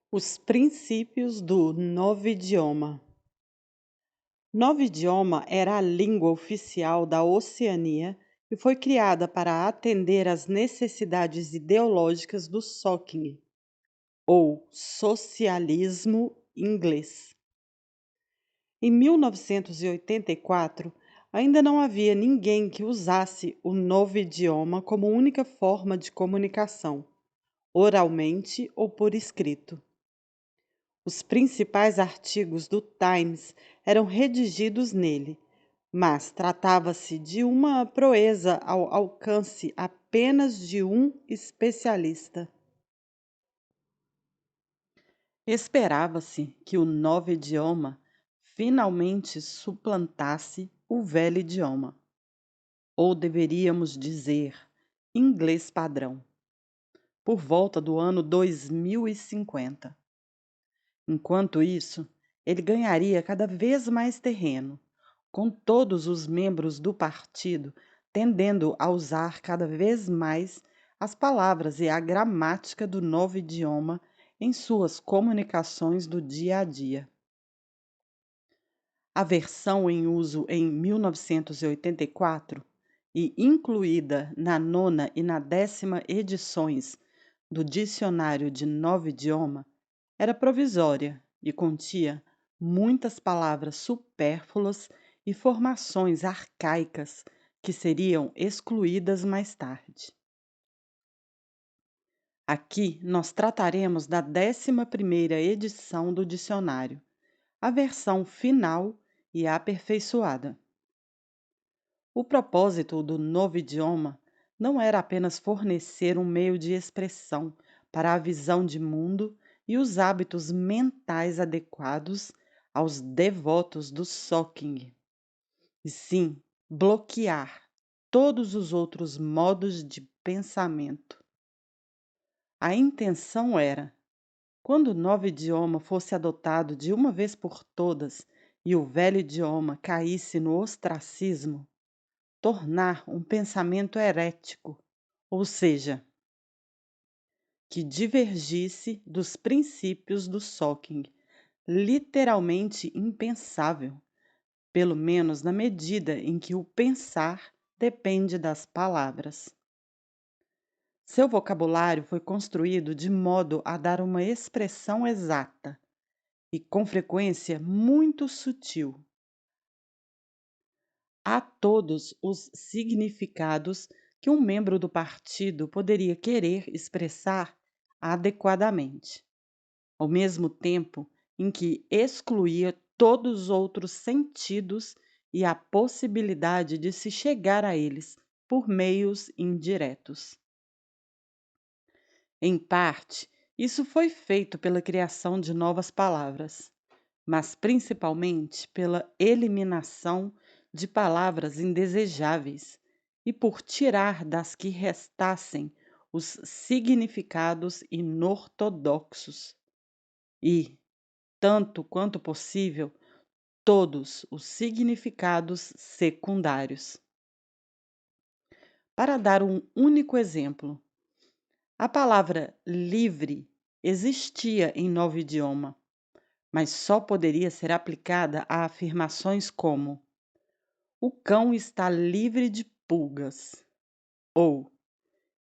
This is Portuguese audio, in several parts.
Os princípios do novo idioma. Novo idioma era a língua oficial da Oceania e foi criada para atender às necessidades ideológicas do Socking, ou socialismo inglês. Em 1984, ainda não havia ninguém que usasse o novo idioma como única forma de comunicação, oralmente ou por escrito. Os principais artigos do Times eram redigidos nele, mas tratava-se de uma proeza ao alcance apenas de um especialista. Esperava-se que o novo idioma finalmente suplantasse o velho idioma, ou deveríamos dizer, inglês padrão, por volta do ano 2050. Enquanto isso, ele ganharia cada vez mais terreno, com todos os membros do partido tendendo a usar cada vez mais as palavras e a gramática do novo idioma em suas comunicações do dia a dia. A versão em uso em 1984 e incluída na nona e na 10ª edições do Dicionário de Novo Idioma era provisória e continha muitas palavras supérfluas e formações arcaicas que seriam excluídas mais tarde. Aqui nós trataremos da 11ª edição do dicionário, a versão final e aperfeiçoada. O propósito do novo idioma não era apenas fornecer um meio de expressão para a visão de mundo e os hábitos mentais adequados aos devotos do Socking, e sim bloquear todos os outros modos de pensamento. A intenção era, quando o novo idioma fosse adotado de uma vez por todas e o velho idioma caísse no ostracismo, tornar um pensamento herético, ou seja, que divergisse dos princípios do Socking, literalmente impensável, pelo menos na medida em que o pensar depende das palavras. Seu vocabulário foi construído de modo a dar uma expressão exata e, com frequência, muito sutil a todos os significados que um membro do partido poderia querer expressar adequadamente, ao mesmo tempo em que excluía todos os outros sentidos e a possibilidade de se chegar a eles por meios indiretos. Em parte, isso foi feito pela criação de novas palavras, mas principalmente pela eliminação de palavras indesejáveis e por tirar das que restassem os significados inortodoxos e, tanto quanto possível, todos os significados secundários. Para dar um único exemplo, a palavra livre existia em novo idioma, mas só poderia ser aplicada a afirmações como: o cão está livre de pulgas, ou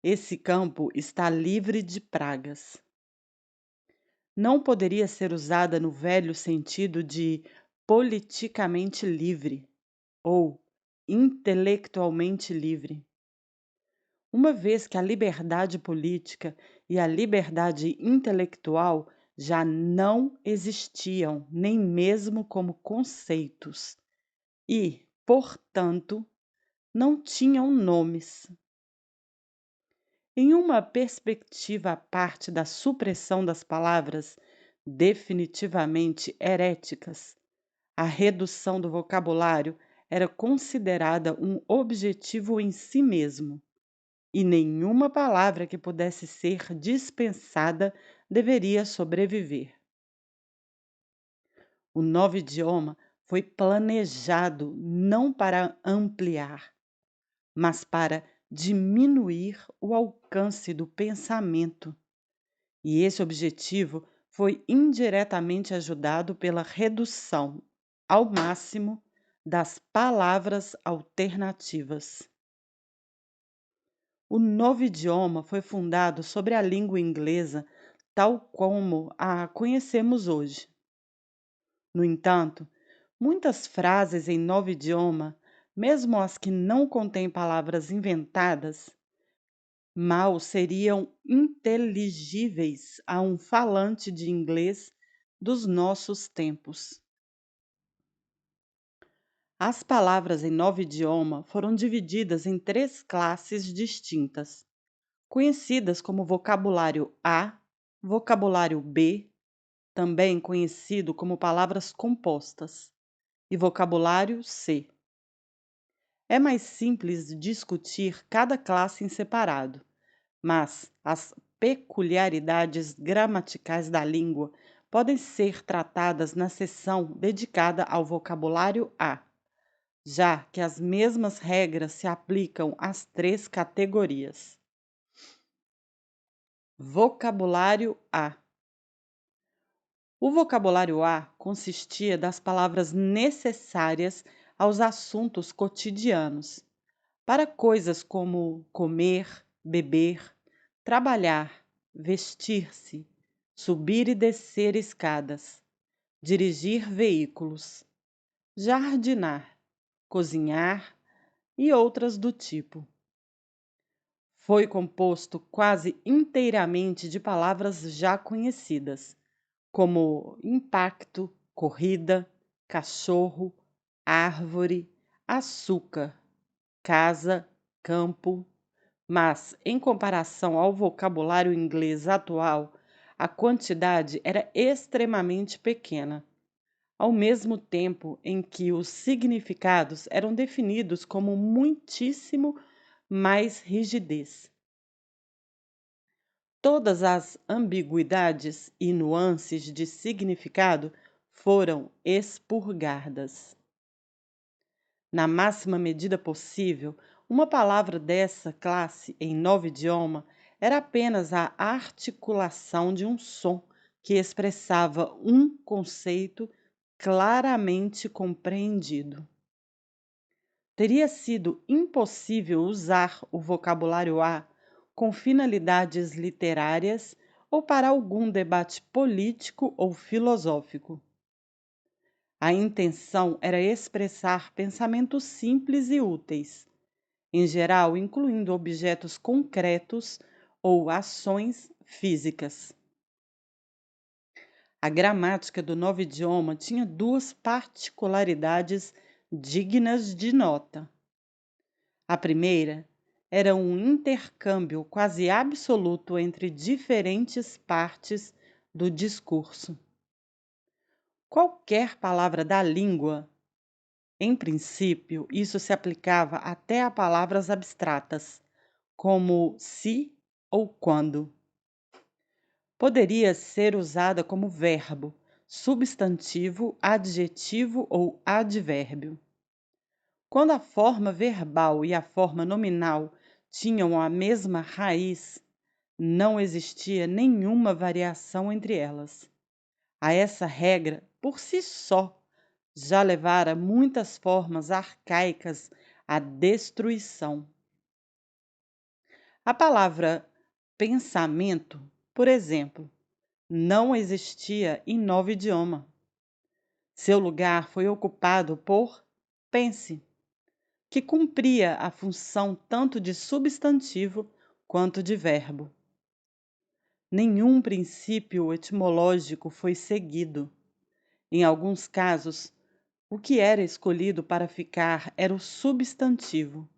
esse campo está livre de pragas. Não poderia ser usada no velho sentido de politicamente livre ou intelectualmente livre, uma vez que a liberdade política e a liberdade intelectual já não existiam nem mesmo como conceitos e, portanto, não tinham nomes. Em uma perspectiva à parte da supressão das palavras definitivamente heréticas, a redução do vocabulário era considerada um objetivo em si mesmo, e nenhuma palavra que pudesse ser dispensada deveria sobreviver. O novo idioma foi planejado não para ampliar, mas para diminuir o alcance do pensamento, e esse objetivo foi indiretamente ajudado pela redução ao máximo das palavras alternativas. O novo idioma foi fundado sobre a língua inglesa tal como a conhecemos hoje. No entanto, muitas frases em novo idioma, mesmo as que não contêm palavras inventadas, mal seriam inteligíveis a um falante de inglês dos nossos tempos. As palavras em novo idioma foram divididas em 3 classes distintas, conhecidas como vocabulário A, vocabulário B, também conhecido como palavras compostas, e vocabulário C. É mais simples discutir cada classe em separado, mas as peculiaridades gramaticais da língua podem ser tratadas na seção dedicada ao vocabulário A, já que as mesmas regras se aplicam às 3 categorias. Vocabulário A. O vocabulário A consistia das palavras necessárias aos assuntos cotidianos, para coisas como comer, beber, trabalhar, vestir-se, subir e descer escadas, dirigir veículos, jardinar, cozinhar e outras do tipo. Foi composto quase inteiramente de palavras já conhecidas, como impacto, corrida, cachorro, árvore, açúcar, casa, campo, mas, em comparação ao vocabulário inglês atual, a quantidade era extremamente pequena, ao mesmo tempo em que os significados eram definidos como muitíssimo mais rigidez. Todas as ambiguidades e nuances de significado foram expurgadas. Na máxima medida possível, uma palavra dessa classe em novo idioma era apenas a articulação de um som que expressava um conceito claramente compreendido. Teria sido impossível usar o vocabulário A com finalidades literárias ou para algum debate político ou filosófico. A intenção era expressar pensamentos simples e úteis, em geral incluindo objetos concretos ou ações físicas. A gramática do novo idioma tinha 2 particularidades dignas de nota. A primeira era um intercâmbio quase absoluto entre diferentes partes do discurso. Qualquer palavra da língua, em princípio, isso se aplicava até a palavras abstratas, como se ou quando. Poderia ser usada como verbo, substantivo, adjetivo ou advérbio. Quando a forma verbal e a forma nominal tinham a mesma raiz, não existia nenhuma variação entre elas. A essa regra, por si só, já levara muitas formas arcaicas à destruição. A palavra pensamento, por exemplo, não existia em novo idioma. Seu lugar foi ocupado por pense, que cumpria a função tanto de substantivo quanto de verbo. Nenhum princípio etimológico foi seguido. Em alguns casos, o que era escolhido para ficar era o substantivo.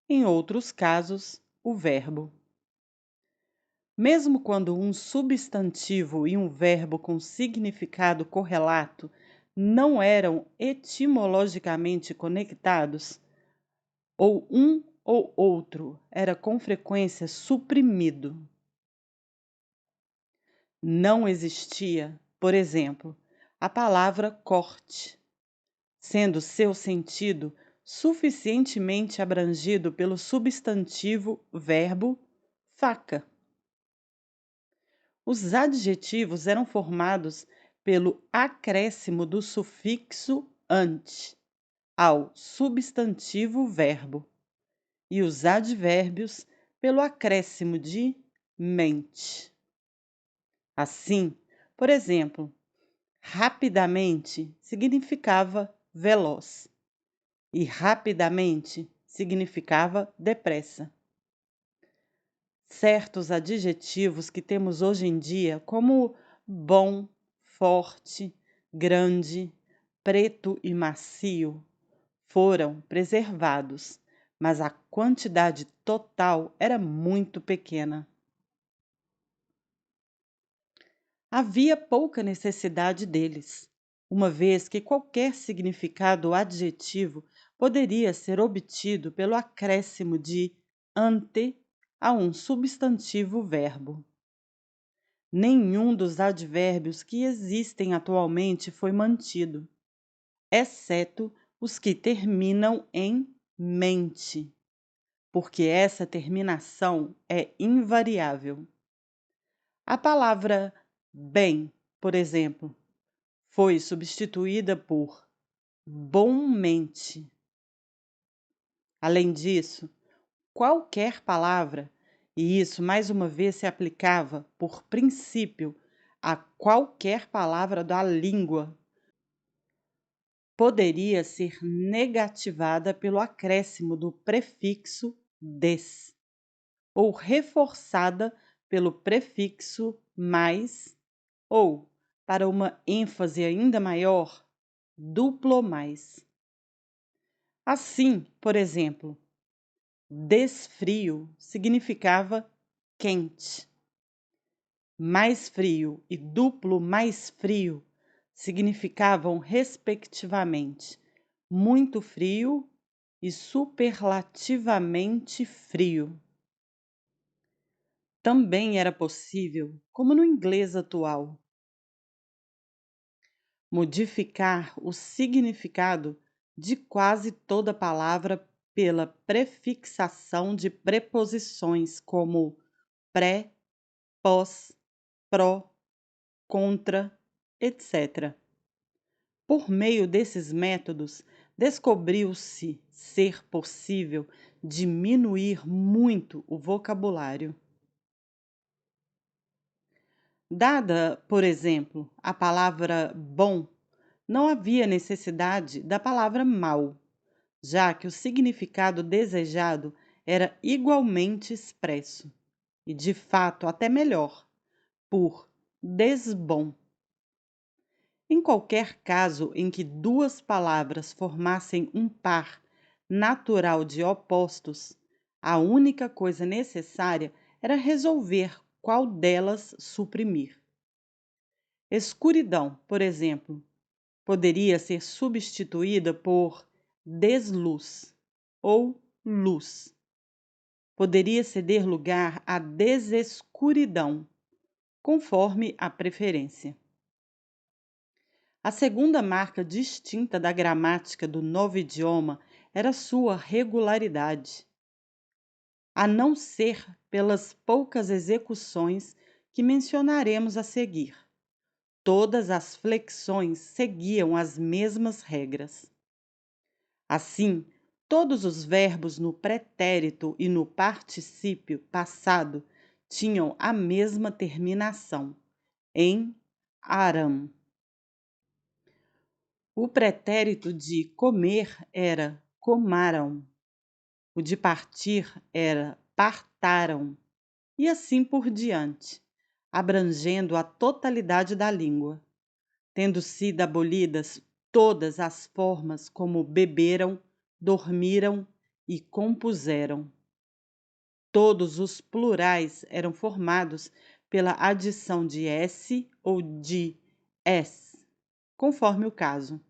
Em outros casos, o verbo. Mesmo quando um substantivo e um verbo com significado correlato não eram etimologicamente conectados, ou um ou outro era com frequência suprimido. Não existia, por exemplo, a palavra corte, sendo seu sentido suficientemente abrangido pelo substantivo verbo faca. Os adjetivos eram formados pelo acréscimo do sufixo ante ao substantivo verbo e os advérbios pelo acréscimo de mente. Assim, por exemplo, rapidamente significava veloz e rapidamente significava depressa. Certos adjetivos que temos hoje em dia, como bom, forte, grande, preto e macio, foram preservados, mas a quantidade total era muito pequena. Havia pouca necessidade deles, uma vez que qualquer significado adjetivo poderia ser obtido pelo acréscimo de ante a um substantivo verbo. Nenhum dos advérbios que existem atualmente foi mantido, exceto os que terminam em mente, porque essa terminação é invariável. A palavra bem, por exemplo, foi substituída por bommente. Além disso, qualquer palavra, e isso mais uma vez se aplicava, por princípio, a qualquer palavra da língua, poderia ser negativada pelo acréscimo do prefixo des, ou reforçada pelo prefixo mais, ou, para uma ênfase ainda maior, duplo mais. Assim, por exemplo, desfrio significava quente. Mais frio e duplo mais frio significavam, respectivamente, muito frio e superlativamente frio. Também era possível, como no inglês atual, modificar o significado de quase toda palavra pela prefixação de preposições como pré, pós, pró, contra, etc. Por meio desses métodos, descobriu-se ser possível diminuir muito o vocabulário. Dada, por exemplo, a palavra bom, não havia necessidade da palavra mal, já que o significado desejado era igualmente expresso, e de fato até melhor, por desbom. Em qualquer caso em que duas palavras formassem um par natural de opostos, a única coisa necessária era resolver qual delas suprimir. Escuridão, por exemplo, poderia ser substituída por desluz ou luz. Poderia ceder lugar à desescuridão, conforme a preferência. A segunda marca distinta da gramática do novo idioma era sua regularidade, a não ser pelas poucas execuções que mencionaremos a seguir. Todas as flexões seguiam as mesmas regras. Assim, todos os verbos no pretérito e no particípio passado tinham a mesma terminação, em aram. O pretérito de comer era comaram, o de partir era partaram, e assim por diante, abrangendo a totalidade da língua, tendo sido abolidas todas as formas como beberam, dormiram e compuseram. Todos os plurais eram formados pela adição de s ou de s, conforme o caso.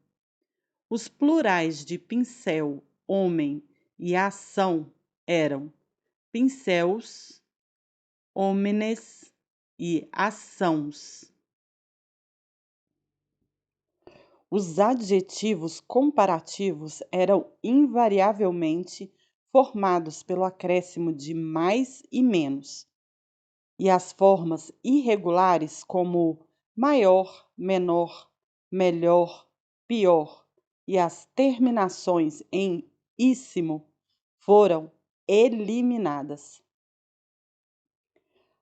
Os plurais de pincel, homem e ação eram pincéus, homines e açãos. Os adjetivos comparativos eram invariavelmente formados pelo acréscimo de mais e menos. e as formas irregulares como maior, menor, melhor, pior e as terminações em íssimo foram eliminadas.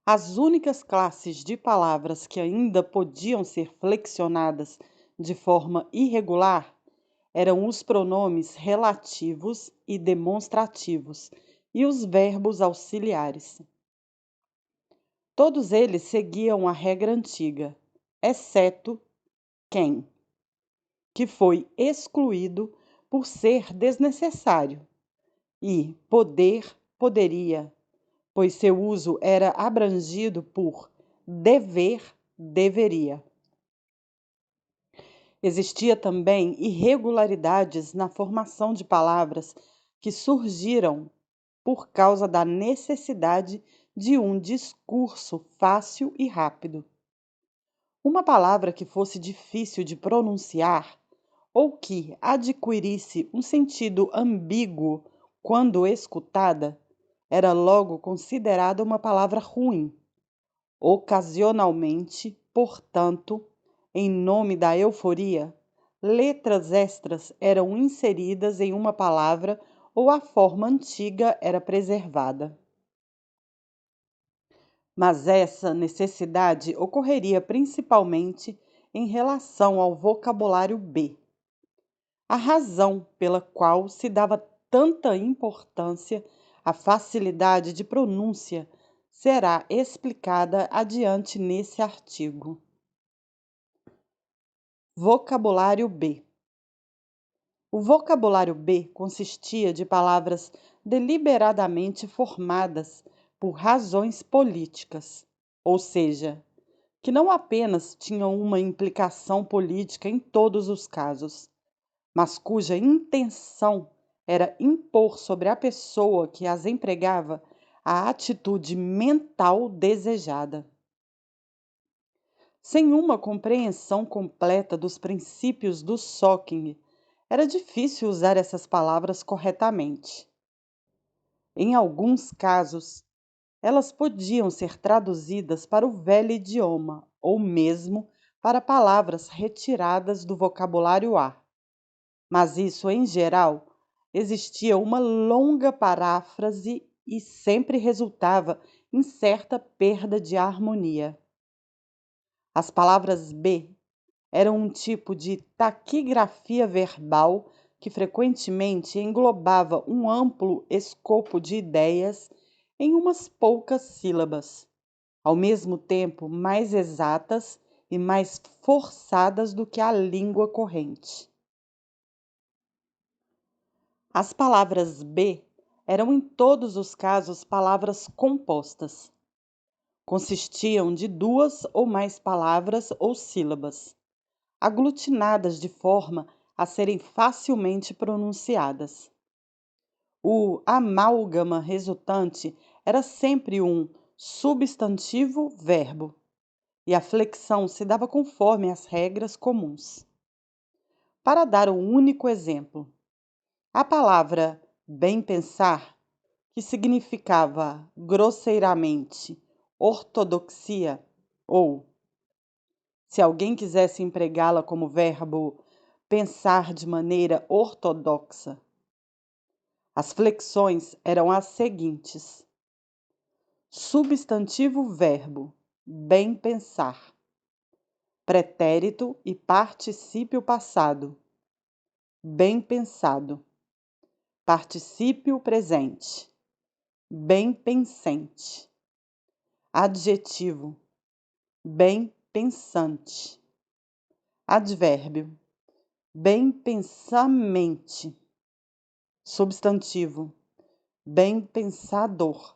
As únicas classes de palavras que ainda podiam ser flexionadas de forma irregular eram os pronomes relativos e demonstrativos e os verbos auxiliares. Todos eles seguiam a regra antiga, exceto quem, que foi excluído por ser desnecessário, e poder, poderia, pois seu uso era abrangido por dever, deveria. Existia também irregularidades na formação de palavras que surgiram por causa da necessidade de um discurso fácil e rápido. Uma palavra que fosse difícil de pronunciar ou que adquirisse um sentido ambíguo quando escutada, era logo considerada uma palavra ruim. Ocasionalmente, portanto, em nome da euforia, letras extras eram inseridas em uma palavra ou a forma antiga era preservada. Mas essa necessidade ocorreria principalmente em relação ao vocabulário B. A razão pela qual se dava tanta importância à facilidade de pronúncia será explicada adiante nesse artigo. Vocabulário B. O vocabulário B consistia de palavras deliberadamente formadas por razões políticas, ou seja, que não apenas tinham uma implicação política em todos os casos, mas cuja intenção era impor sobre a pessoa que as empregava a atitude mental desejada. Sem uma compreensão completa dos princípios do Socking, era difícil usar essas palavras corretamente. Em alguns casos, elas podiam ser traduzidas para o velho idioma ou mesmo para palavras retiradas do vocabulário A. Mas isso, em geral, existia uma longa paráfrase e sempre resultava em certa perda de harmonia. As palavras B eram um tipo de taquigrafia verbal que frequentemente englobava um amplo escopo de ideias em umas poucas sílabas, ao mesmo tempo mais exatas e mais forçadas do que a língua corrente. As palavras B eram em todos os casos palavras compostas. Consistiam de duas ou mais palavras ou sílabas, aglutinadas de forma a serem facilmente pronunciadas. O amálgama resultante era sempre um substantivo-verbo, e a flexão se dava conforme as regras comuns. Para dar um único exemplo, a palavra bem pensar, que significava grosseiramente ortodoxia, ou, se alguém quisesse empregá-la como verbo pensar de maneira ortodoxa, as flexões eram as seguintes: substantivo-verbo, bem pensar, pretérito e particípio passado, bem pensado, particípio presente, bem pensente, adjetivo, bem pensante, advérbio, bem pensamente, substantivo, bem pensador.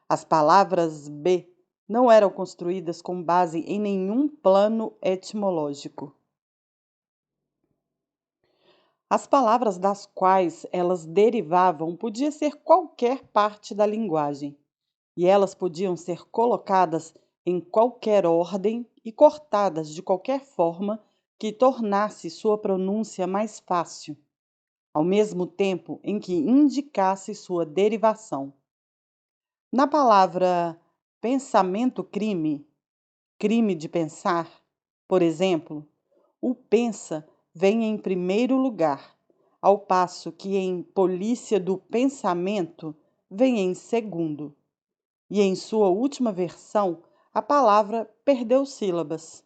As palavras B não eram construídas com base em nenhum plano etimológico. As palavras das quais elas derivavam podia ser qualquer parte da linguagem, e elas podiam ser colocadas em qualquer ordem e cortadas de qualquer forma que tornasse sua pronúncia mais fácil, ao mesmo tempo em que indicasse sua derivação. Na palavra pensamento-crime, crime de pensar, por exemplo, o pensa vem em primeiro lugar, ao passo que em polícia do pensamento vem em segundo. E em sua última versão, a palavra perdeu sílabas.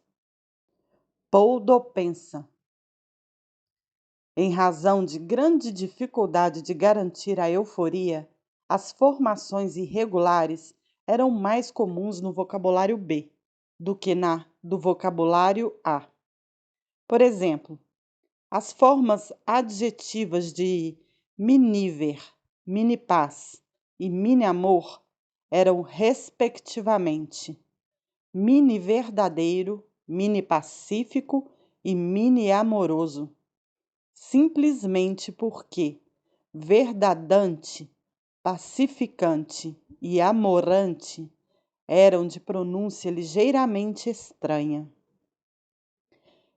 Poudopensa. Em razão de grande dificuldade de garantir a euforia, as formações irregulares eram mais comuns no vocabulário B do que na do vocabulário A. Por exemplo, as formas adjetivas de miniver, minipaz e mini-amor eram, respectivamente, mini-verdadeiro, mini-pacífico e mini-amoroso, simplesmente porque verdadante, pacificante e amorante eram de pronúncia ligeiramente estranha.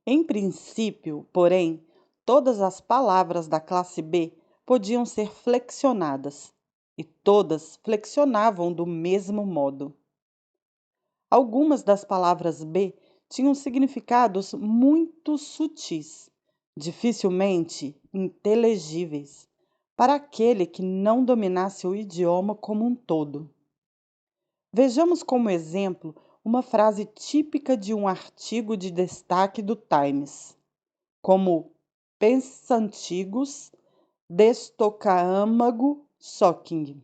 Em princípio, porém, todas as palavras da classe B podiam ser flexionadas, e todas flexionavam do mesmo modo. Algumas das palavras B tinham significados muito sutis, dificilmente inteligíveis, para aquele que não dominasse o idioma como um todo. Vejamos como exemplo uma frase típica de um artigo de destaque do Times, como pensantigos destocaâmago socking.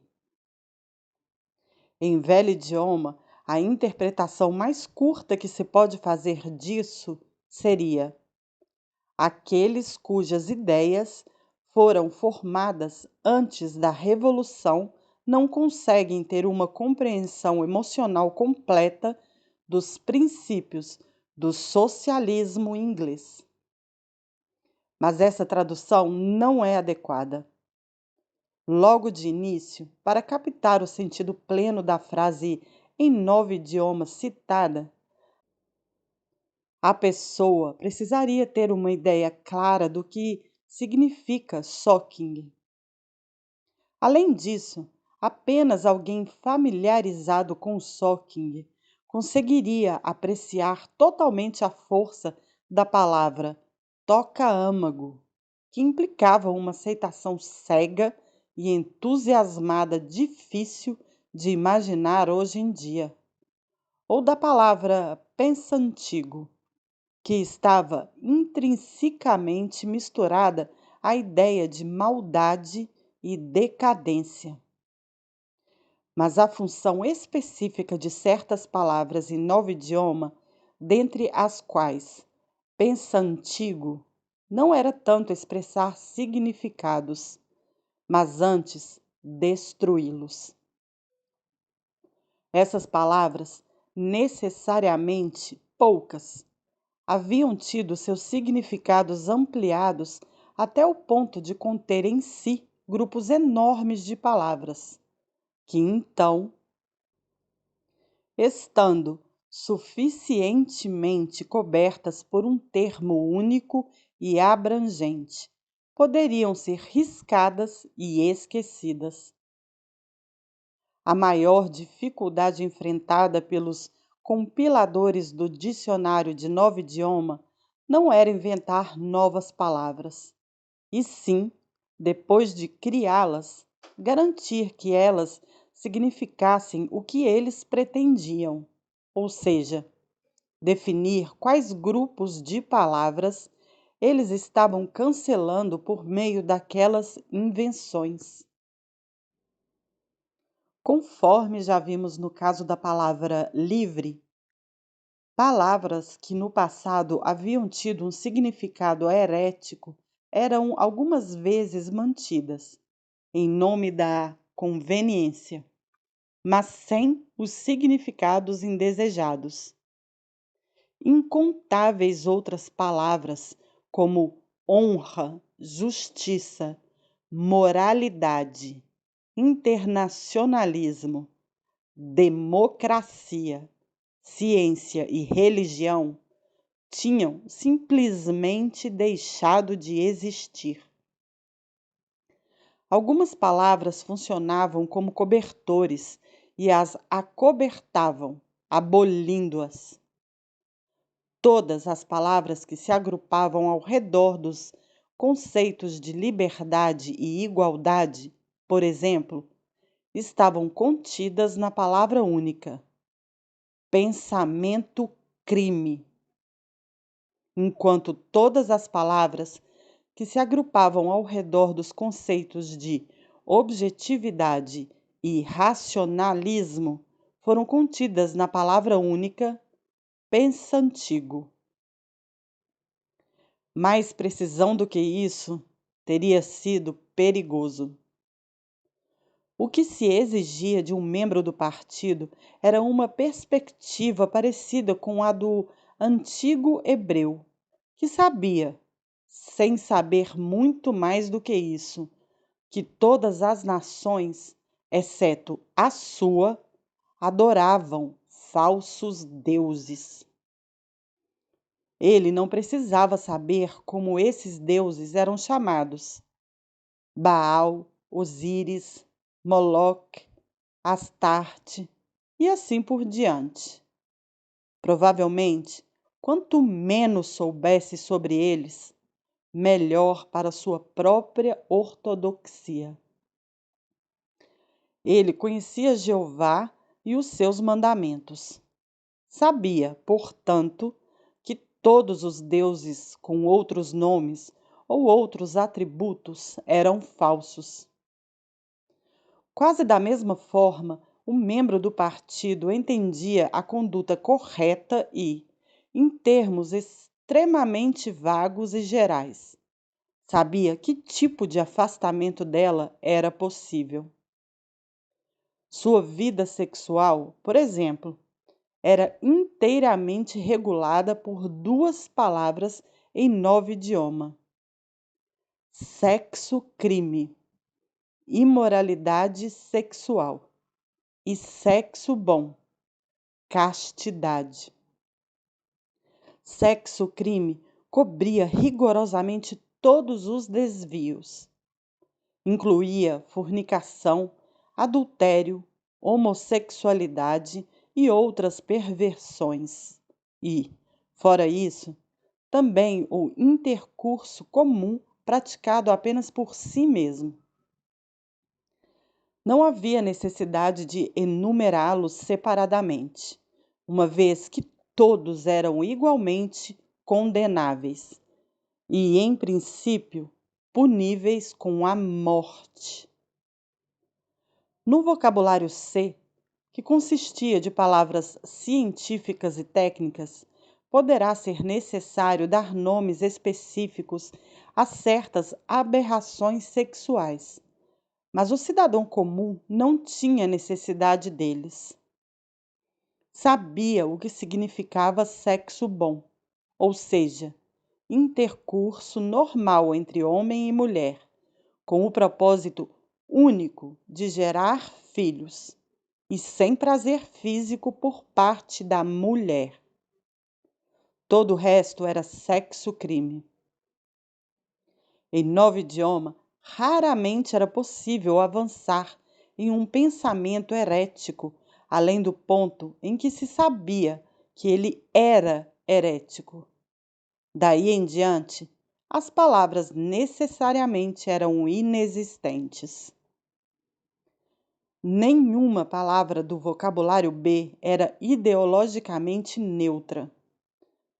Em velho idioma, a interpretação mais curta que se pode fazer disso seria: aqueles cujas ideias foram formadas antes da Revolução não conseguem ter uma compreensão emocional completa dos princípios do socialismo inglês. Mas essa tradução não é adequada. Logo de início, para captar o sentido pleno da frase em 9 idiomas citada, a pessoa precisaria ter uma ideia clara do que significa shocking. Além disso, apenas alguém familiarizado com o shocking conseguiria apreciar totalmente a força da palavra toca-âmago, que implicava uma aceitação cega e entusiasmada difícil de imaginar hoje em dia, ou da palavra pensantigo, que estava intrinsecamente misturada à ideia de maldade e decadência. Mas a função específica de certas palavras em novo idioma, dentre as quais pensantigo, não era tanto expressar significados, mas antes destruí-los. Essas palavras, necessariamente poucas, haviam tido seus significados ampliados até o ponto de conter em si grupos enormes de palavras, que então, estando suficientemente cobertas por um termo único e abrangente, poderiam ser riscadas e esquecidas. A maior dificuldade enfrentada pelos compiladores do dicionário de novo idioma não era inventar novas palavras, e sim, depois de criá-las, garantir que elas significassem o que eles pretendiam, ou seja, definir quais grupos de palavras eles estavam cancelando por meio daquelas invenções. Conforme já vimos no caso da palavra livre, palavras que no passado haviam tido um significado herético eram algumas vezes mantidas, em nome da conveniência, mas sem os significados indesejados. Incontáveis outras palavras, como honra, justiça, moralidade, internacionalismo, democracia, ciência e religião, tinham simplesmente deixado de existir. Algumas palavras funcionavam como cobertores e as acobertavam, abolindo-as. Todas as palavras que se agrupavam ao redor dos conceitos de liberdade e igualdade, por exemplo, estavam contidas na palavra única: pensamento-crime, enquanto todas as palavras que se agrupavam ao redor dos conceitos de objetividade e racionalismo foram contidas na palavra única pensantigo. Mais precisão do que isso teria sido perigoso. O que se exigia de um membro do partido era uma perspectiva parecida com a do antigo hebreu, que sabia, sem saber muito mais do que isso, que todas as nações, exceto a sua, adoravam falsos deuses. Ele não precisava saber como esses deuses eram chamados: Baal, Osíris, Moloque, Astarte e assim por diante. Provavelmente, quanto menos soubesse sobre eles, melhor para sua própria ortodoxia. Ele conhecia Jeová e os seus mandamentos. Sabia, portanto, que todos os deuses com outros nomes ou outros atributos eram falsos. Quase da mesma forma, o membro do partido entendia a conduta correta e, em termos extremamente vagos e gerais, sabia que tipo de afastamento dela era possível. Sua vida sexual, por exemplo, era inteiramente regulada por duas palavras em 9 idiomas: sexo-crime, imoralidade sexual, e sexo bom, castidade. Sexo-crime cobria rigorosamente todos os desvios. Incluía fornicação, adultério, homossexualidade e outras perversões. E, fora isso, também o intercurso comum praticado apenas por si mesmo. Não havia necessidade de enumerá-los separadamente, uma vez que todos eram igualmente condenáveis e, em princípio, puníveis com a morte. No vocabulário C, que consistia de palavras científicas e técnicas, poderá ser necessário dar nomes específicos a certas aberrações sexuais, mas o cidadão comum não tinha necessidade deles. Sabia o que significava sexo bom, ou seja, intercurso normal entre homem e mulher, com o propósito único de gerar filhos e sem prazer físico por parte da mulher. Todo o resto era sexo-crime. Em 9 idiomas, raramente era possível avançar em um pensamento herético, além do ponto em que se sabia que ele era herético. Daí em diante, as palavras necessariamente eram inexistentes. Nenhuma palavra do vocabulário B era ideologicamente neutra.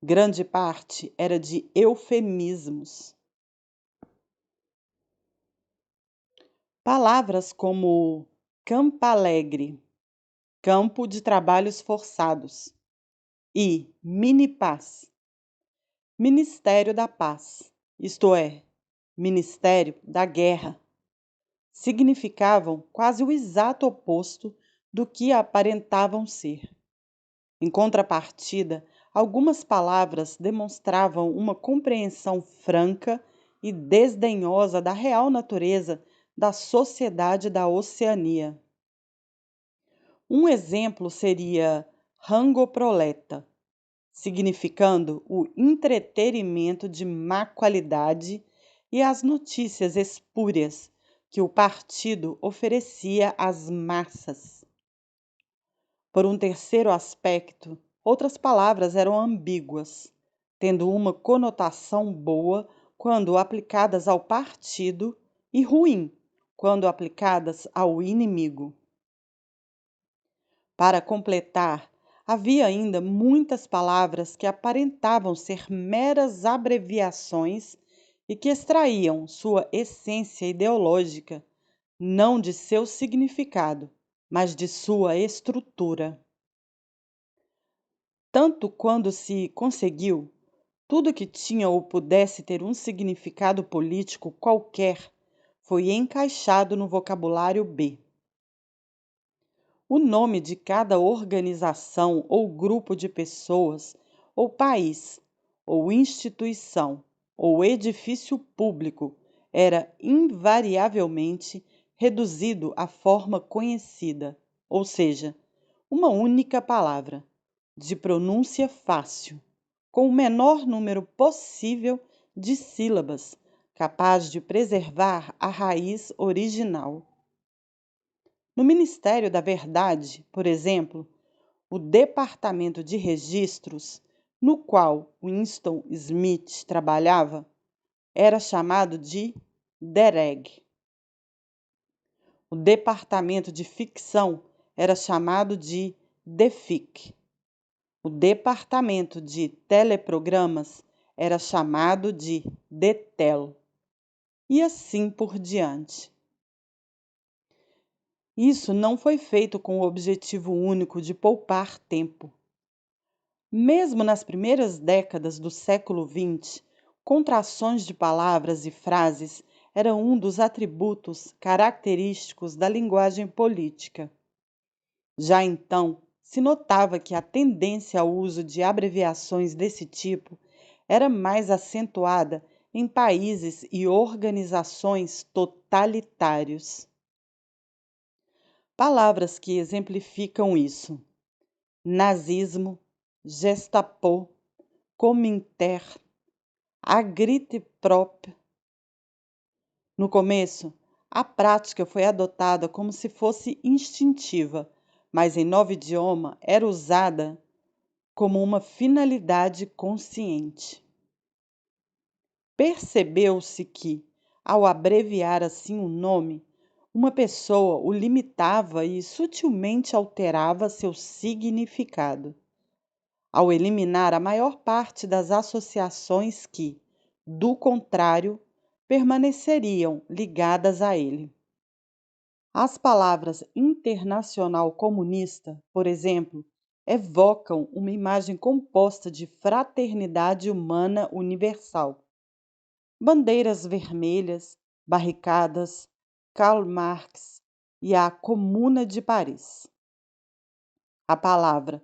Grande parte era de eufemismos. Palavras como Campalegre, campo de trabalhos forçados, e Minipaz, Ministério da Paz, isto é, Ministério da Guerra, significavam quase o exato oposto do que aparentavam ser. Em contrapartida, algumas palavras demonstravam uma compreensão franca e desdenhosa da real natureza da sociedade da Oceania. Um exemplo seria rangoproleta, significando o entretenimento de má qualidade e as notícias espúrias que o partido oferecia às massas. Por um terceiro aspecto, outras palavras eram ambíguas, tendo uma conotação boa quando aplicadas ao partido e ruim quando aplicadas ao inimigo. Para completar, havia ainda muitas palavras que aparentavam ser meras abreviações e que extraíam sua essência ideológica não de seu significado, mas de sua estrutura. Tanto quando se conseguiu, tudo que tinha ou pudesse ter um significado político qualquer foi encaixado no vocabulário B. O nome de cada organização ou grupo de pessoas, ou país, ou instituição, ou edifício público era invariavelmente reduzido à forma conhecida, ou seja, uma única palavra, de pronúncia fácil, com o menor número possível de sílabas, capaz de preservar a raiz original. No Ministério da Verdade, por exemplo, o Departamento de Registros, no qual Winston Smith trabalhava, era chamado de DEREG. O Departamento de Ficção era chamado de DEFIC. O Departamento de Teleprogramas era chamado de DETEL. E assim por diante. Isso não foi feito com o objetivo único de poupar tempo. Mesmo nas primeiras décadas do século XX, contrações de palavras e frases eram um dos atributos característicos da linguagem política. Já então, se notava que a tendência ao uso de abreviações desse tipo era mais acentuada em países e organizações totalitários. Palavras que exemplificam isso: nazismo, Gestapo, Comintern, Agritprop. No começo, a prática foi adotada como se fosse instintiva, mas em novo idioma era usada como uma finalidade consciente. Percebeu-se que, ao abreviar assim o nome, uma pessoa o limitava e sutilmente alterava seu significado, ao eliminar a maior parte das associações que, do contrário, permaneceriam ligadas a ele. As palavras internacional comunista, por exemplo, evocam uma imagem composta de fraternidade humana universal. Bandeiras vermelhas, barricadas, Karl Marx e a Comuna de Paris. A palavra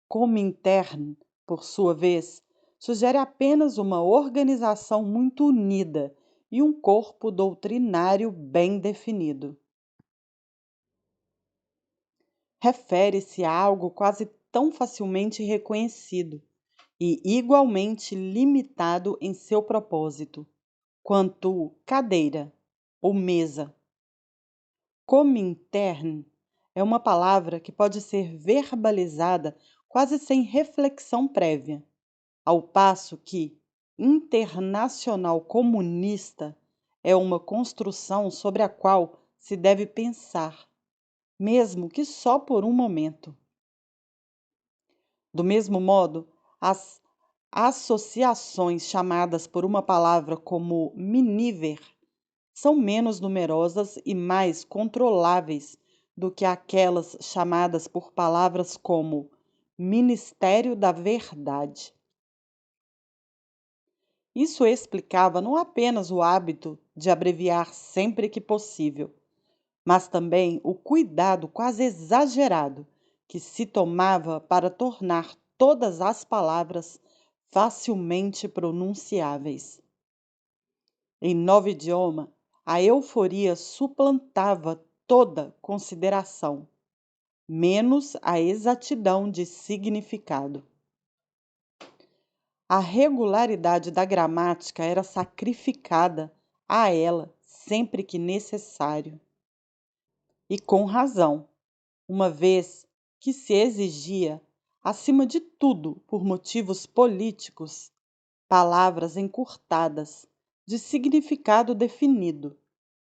Comintern, por sua vez, sugere apenas uma organização muito unida e um corpo doutrinário bem definido. Refere-se a algo quase tão facilmente reconhecido e igualmente limitado em seu propósito, quanto cadeira ou mesa. Comintern é uma palavra que pode ser verbalizada quase sem reflexão prévia, ao passo que internacional comunista é uma construção sobre a qual se deve pensar, mesmo que só por um momento. Do mesmo modo, as associações chamadas por uma palavra como miniver são menos numerosas e mais controláveis do que aquelas chamadas por palavras como Ministério da Verdade. Isso explicava não apenas o hábito de abreviar sempre que possível, mas também o cuidado quase exagerado que se tomava para tornar todas as palavras facilmente pronunciáveis. Em novo idioma, a euforia suplantava toda consideração, menos a exatidão de significado. A regularidade da gramática era sacrificada a ela sempre que necessário. E com razão, uma vez que se exigia, acima de tudo por motivos políticos, palavras encurtadas, de significado definido,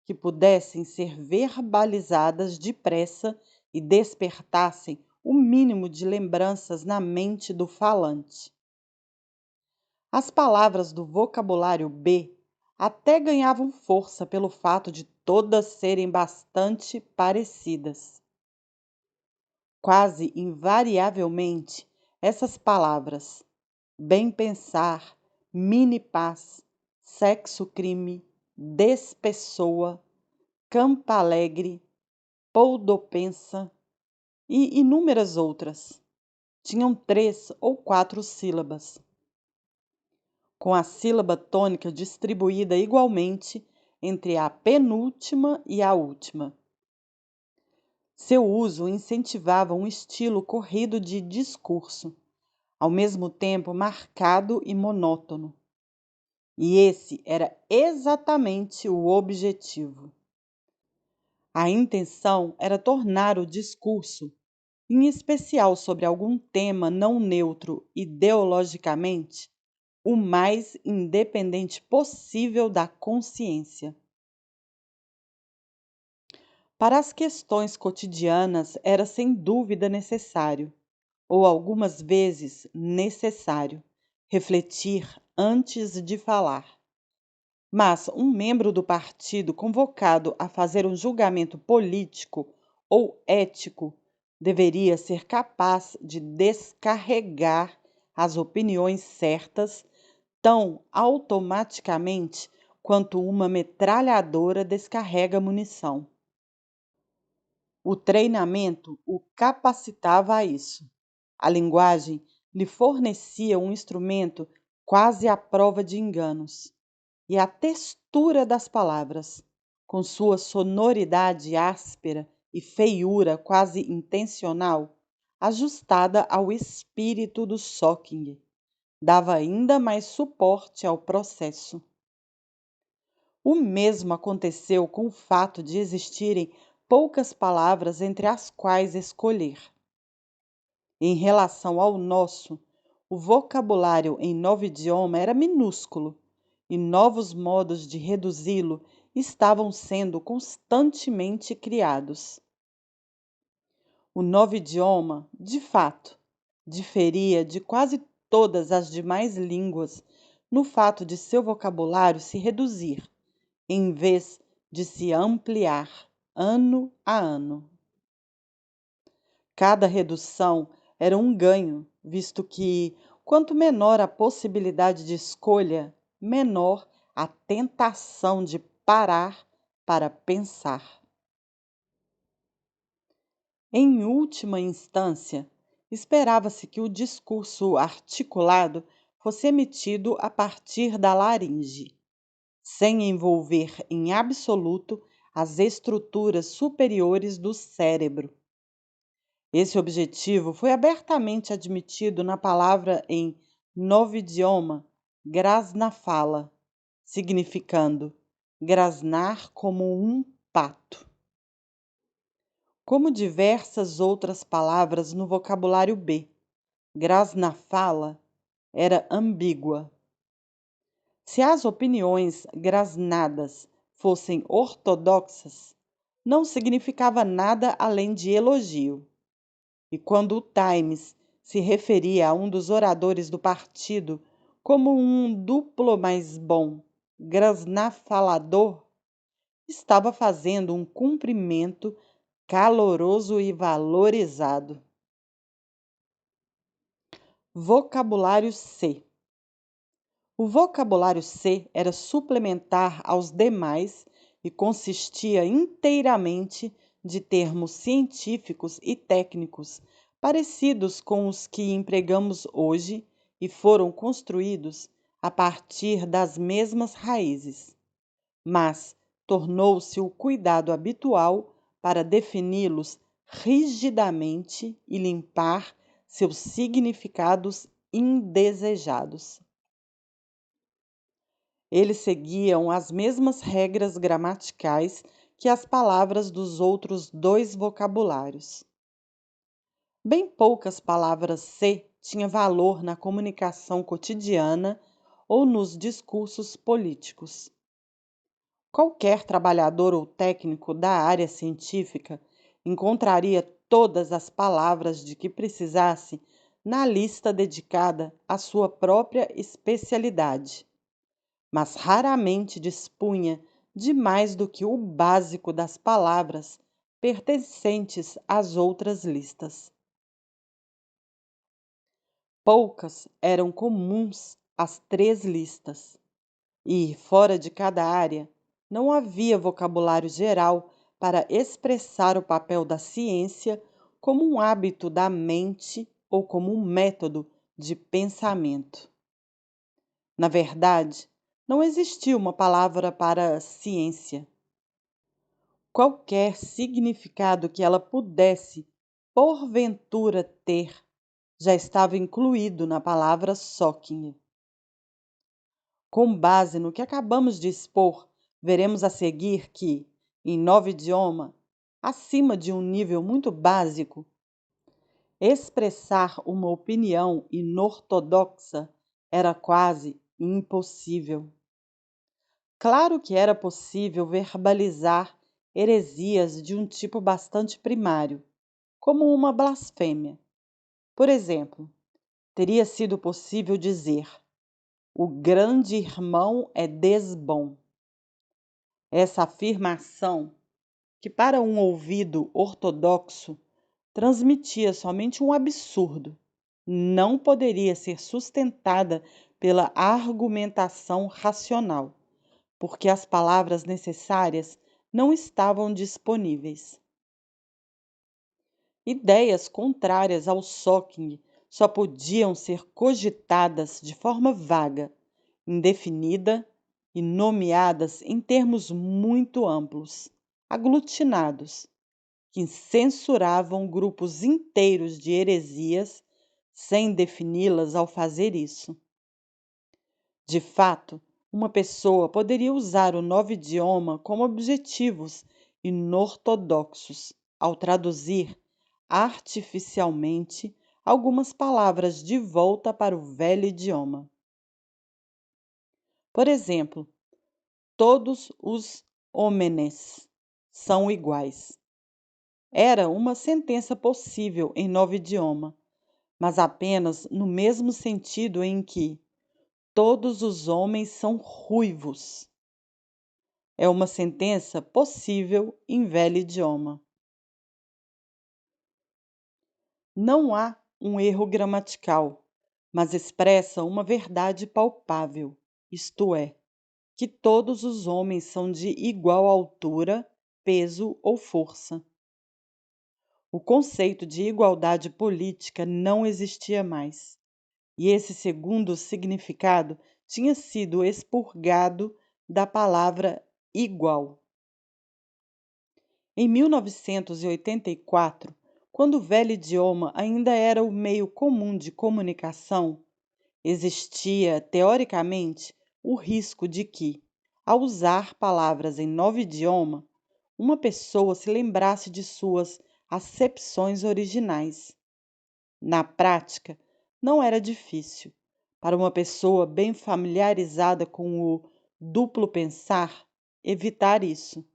que pudessem ser verbalizadas depressa e despertassem o mínimo de lembranças na mente do falante. As palavras do vocabulário B até ganhavam força pelo fato de todas serem bastante parecidas. Quase invariavelmente, essas palavras, bem pensar, mini-paz, sexo-crime, despessoa, campa alegre, poldopensa e inúmeras outras, tinham 3 ou 4 sílabas, com a sílaba tônica distribuída igualmente entre a penúltima e a última. Seu uso incentivava um estilo corrido de discurso, ao mesmo tempo marcado e monótono. E esse era exatamente o objetivo. A intenção era tornar o discurso, em especial sobre algum tema não neutro ideologicamente, o mais independente possível da consciência. Para as questões cotidianas era sem dúvida necessário, ou algumas vezes necessário, refletir antes de falar. Mas um membro do partido convocado a fazer um julgamento político ou ético deveria ser capaz de descarregar as opiniões certas tão automaticamente quanto uma metralhadora descarrega munição. O treinamento o capacitava a isso. A linguagem lhe fornecia um instrumento quase à prova de enganos, e a textura das palavras, com sua sonoridade áspera e feiura quase intencional, ajustada ao espírito do Socking, dava ainda mais suporte ao processo. O mesmo aconteceu com o fato de existirem poucas palavras entre as quais escolher. Em relação ao nosso, o vocabulário em novo idioma era minúsculo e novos modos de reduzi-lo estavam sendo constantemente criados. O novo idioma, de fato, diferia de quase todas as demais línguas no fato de seu vocabulário se reduzir, em vez de se ampliar ano a ano. Cada redução era um ganho, visto que, quanto menor a possibilidade de escolha, menor a tentação de parar para pensar. Em última instância, esperava-se que o discurso articulado fosse emitido a partir da laringe, sem envolver em absoluto as estruturas superiores do cérebro. Esse objetivo foi abertamente admitido na palavra em novo idioma grasnafala, significando grasnar como um pato. Como diversas outras palavras no vocabulário B, grasnafala era ambígua. Se as opiniões grasnadas fossem ortodoxas, não significava nada além de elogio. E quando o Times se referia a um dos oradores do partido como um duplo mais bom grasnafalador, estava fazendo um cumprimento caloroso e valorizado. Vocabulário C. O vocabulário C era suplementar aos demais e consistia inteiramente de termos científicos e técnicos parecidos com os que empregamos hoje e foram construídos a partir das mesmas raízes, mas tornou-se o cuidado habitual para defini-los rigidamente e limpar seus significados indesejados. Eles seguiam as mesmas regras gramaticais que as palavras dos outros 2 vocabulários. Bem poucas palavras C tinham valor na comunicação cotidiana ou nos discursos políticos. Qualquer trabalhador ou técnico da área científica encontraria todas as palavras de que precisasse na lista dedicada à sua própria especialidade, mas raramente dispunha de mais do que o básico das palavras pertencentes às outras listas. Poucas eram comuns às 3 listas, e, fora de cada área, não havia vocabulário geral para expressar o papel da ciência como um hábito da mente ou como um método de pensamento. Na verdade, não existia uma palavra para ciência. Qualquer significado que ela pudesse, porventura, ter, já estava incluído na palavra Socking. Com base no que acabamos de expor, veremos a seguir que, em novo idioma, acima de um nível muito básico, expressar uma opinião inortodoxa era quase impossível. Claro que era possível verbalizar heresias de um tipo bastante primário, como uma blasfêmia. Por exemplo, teria sido possível dizer: o grande irmão é desbom. Essa afirmação, que para um ouvido ortodoxo transmitia somente um absurdo, não poderia ser sustentada pela argumentação racional, porque as palavras necessárias não estavam disponíveis. Ideias contrárias ao Socking só podiam ser cogitadas de forma vaga, indefinida e nomeadas em termos muito amplos, aglutinados, que censuravam grupos inteiros de heresias sem defini-las ao fazer isso. De fato, uma pessoa poderia usar o novo idioma como objetivos inortodoxos ao traduzir artificialmente algumas palavras de volta para o velho idioma. Por exemplo, todos os homens são iguais. Era uma sentença possível em novo idioma, mas apenas no mesmo sentido em que todos os homens são ruivos. É uma sentença possível em velho idioma. Não há um erro gramatical, mas expressa uma verdade palpável, isto é, que todos os homens são de igual altura, peso ou força. O conceito de igualdade política não existia mais, e esse segundo significado tinha sido expurgado da palavra igual. Em 1984, quando o velho idioma ainda era o meio comum de comunicação, existia, teoricamente, o risco de que, ao usar palavras em novo idioma, uma pessoa se lembrasse de suas acepções originais. Na prática, não era difícil, para uma pessoa bem familiarizada com o duplo pensar, evitar isso.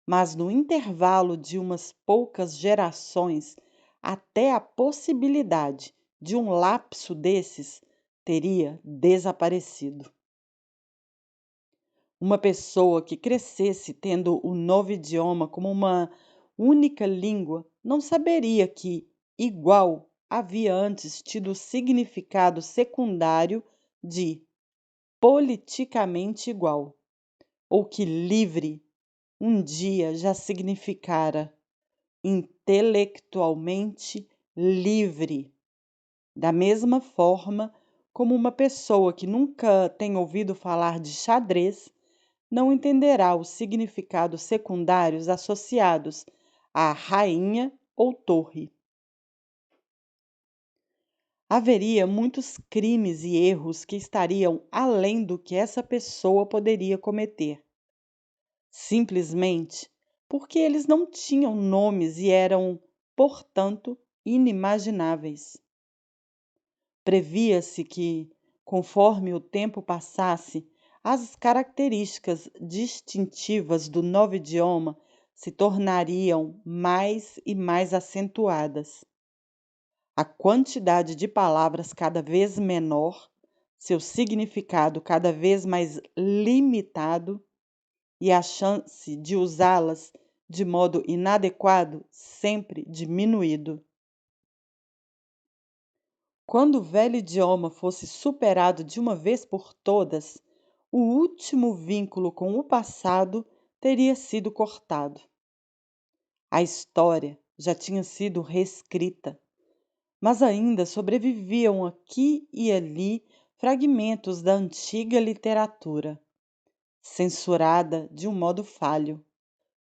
Mas no intervalo de umas poucas gerações, até a possibilidade de um lapso desses teria desaparecido. Uma pessoa que crescesse tendo o novo idioma como uma única língua não saberia que igual havia antes tido o significado secundário de politicamente igual, ou que livre um dia já significara intelectualmente livre. Da mesma forma como uma pessoa que nunca tem ouvido falar de xadrez não entenderá os significados secundários associados à rainha ou torre. Haveria muitos crimes e erros que estariam além do que essa pessoa poderia cometer, simplesmente porque eles não tinham nomes e eram, portanto, inimagináveis. Previa-se que, conforme o tempo passasse, as características distintivas do novo idioma se tornariam mais e mais acentuadas. A quantidade de palavras cada vez menor, seu significado cada vez mais limitado e a chance de usá-las de modo inadequado sempre diminuído. Quando o velho idioma fosse superado de uma vez por todas, o último vínculo com o passado teria sido cortado. A história já tinha sido reescrita, mas ainda sobreviviam aqui e ali fragmentos da antiga literatura, censurada de um modo falho.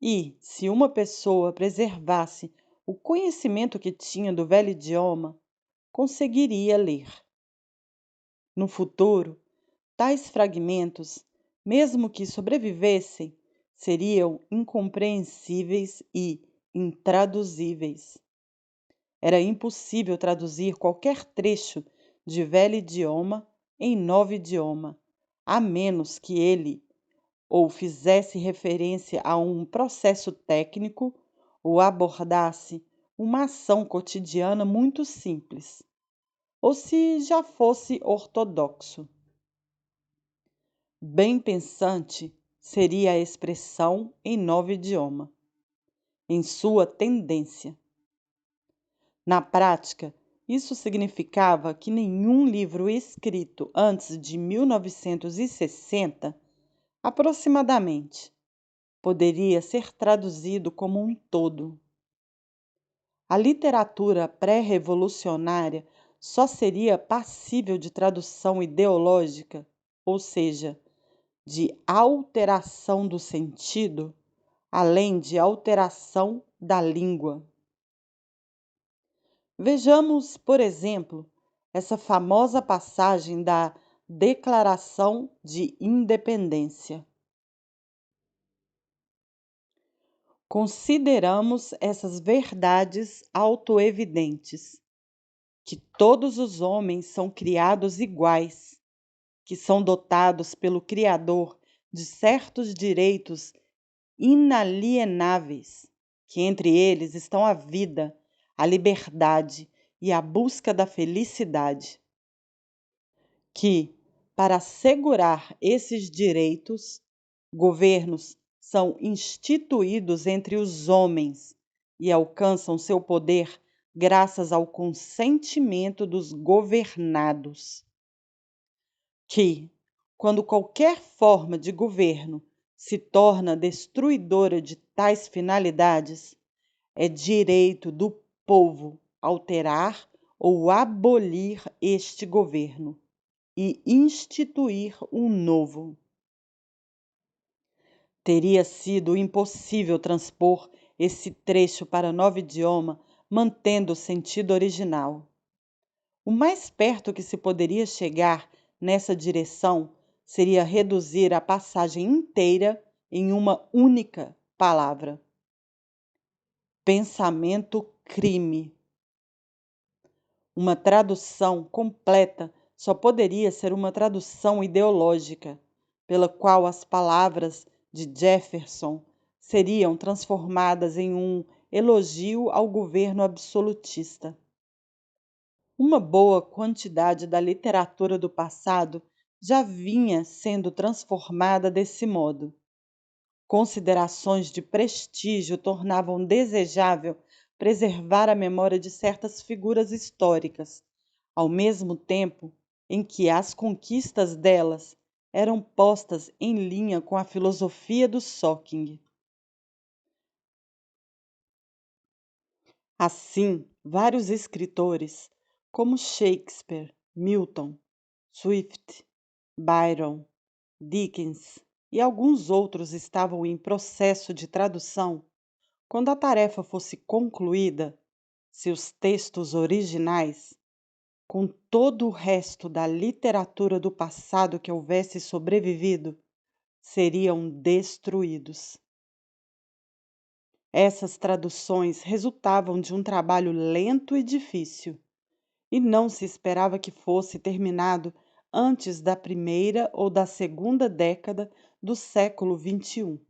E, se uma pessoa preservasse o conhecimento que tinha do velho idioma, conseguiria ler. No futuro, tais fragmentos, mesmo que sobrevivessem, seriam incompreensíveis e intraduzíveis. Era impossível traduzir qualquer trecho de velho idioma em novo idioma, a menos que ele ou fizesse referência a um processo técnico ou abordasse uma ação cotidiana muito simples, ou se já fosse ortodoxo. Bem pensante seria a expressão em novo idioma, em sua tendência. Na prática, isso significava que nenhum livro escrito antes de 1960, aproximadamente, poderia ser traduzido como um todo. A literatura pré-revolucionária só seria passível de tradução ideológica, ou seja, de alteração do sentido, além de alteração da língua. Vejamos, por exemplo, essa famosa passagem da Declaração de Independência. Consideramos essas verdades autoevidentes, que todos os homens são criados iguais, que são dotados pelo Criador de certos direitos inalienáveis, que entre eles estão a vida, a liberdade e a busca da felicidade. Que, para assegurar esses direitos, governos são instituídos entre os homens e alcançam seu poder graças ao consentimento dos governados. Que, quando qualquer forma de governo se torna destruidora de tais finalidades, é direito do povo alterar ou abolir este governo e instituir um novo. Teria sido impossível transpor esse trecho para novo idioma, mantendo o sentido original. O mais perto que se poderia chegar nessa direção seria reduzir a passagem inteira em uma única palavra: pensamento-crime. Uma tradução completa só poderia ser uma tradução ideológica, pela qual as palavras de Jefferson seriam transformadas em um elogio ao governo absolutista. Uma boa quantidade da literatura do passado já vinha sendo transformada desse modo. Considerações de prestígio tornavam desejável preservar a memória de certas figuras históricas, ao mesmo tempo em que as conquistas delas eram postas em linha com a filosofia do Socking. Assim, vários escritores, como Shakespeare, Milton, Swift, Byron, Dickens e alguns outros estavam em processo de tradução. Quando a tarefa fosse concluída, seus textos originais, com todo o resto da literatura do passado que houvesse sobrevivido, seriam destruídos. Essas traduções resultavam de um trabalho lento e difícil, e não se esperava que fosse terminado antes da primeira ou da segunda década do século XXI.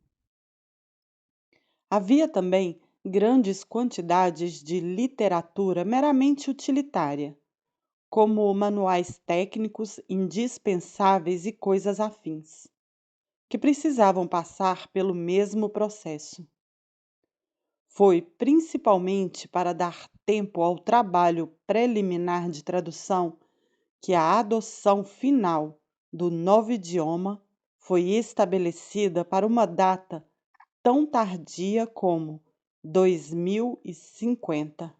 Havia também grandes quantidades de literatura meramente utilitária, como manuais técnicos indispensáveis e coisas afins, que precisavam passar pelo mesmo processo. Foi principalmente para dar tempo ao trabalho preliminar de tradução que a adoção final do novo idioma foi estabelecida para uma data tão tardia como 2050.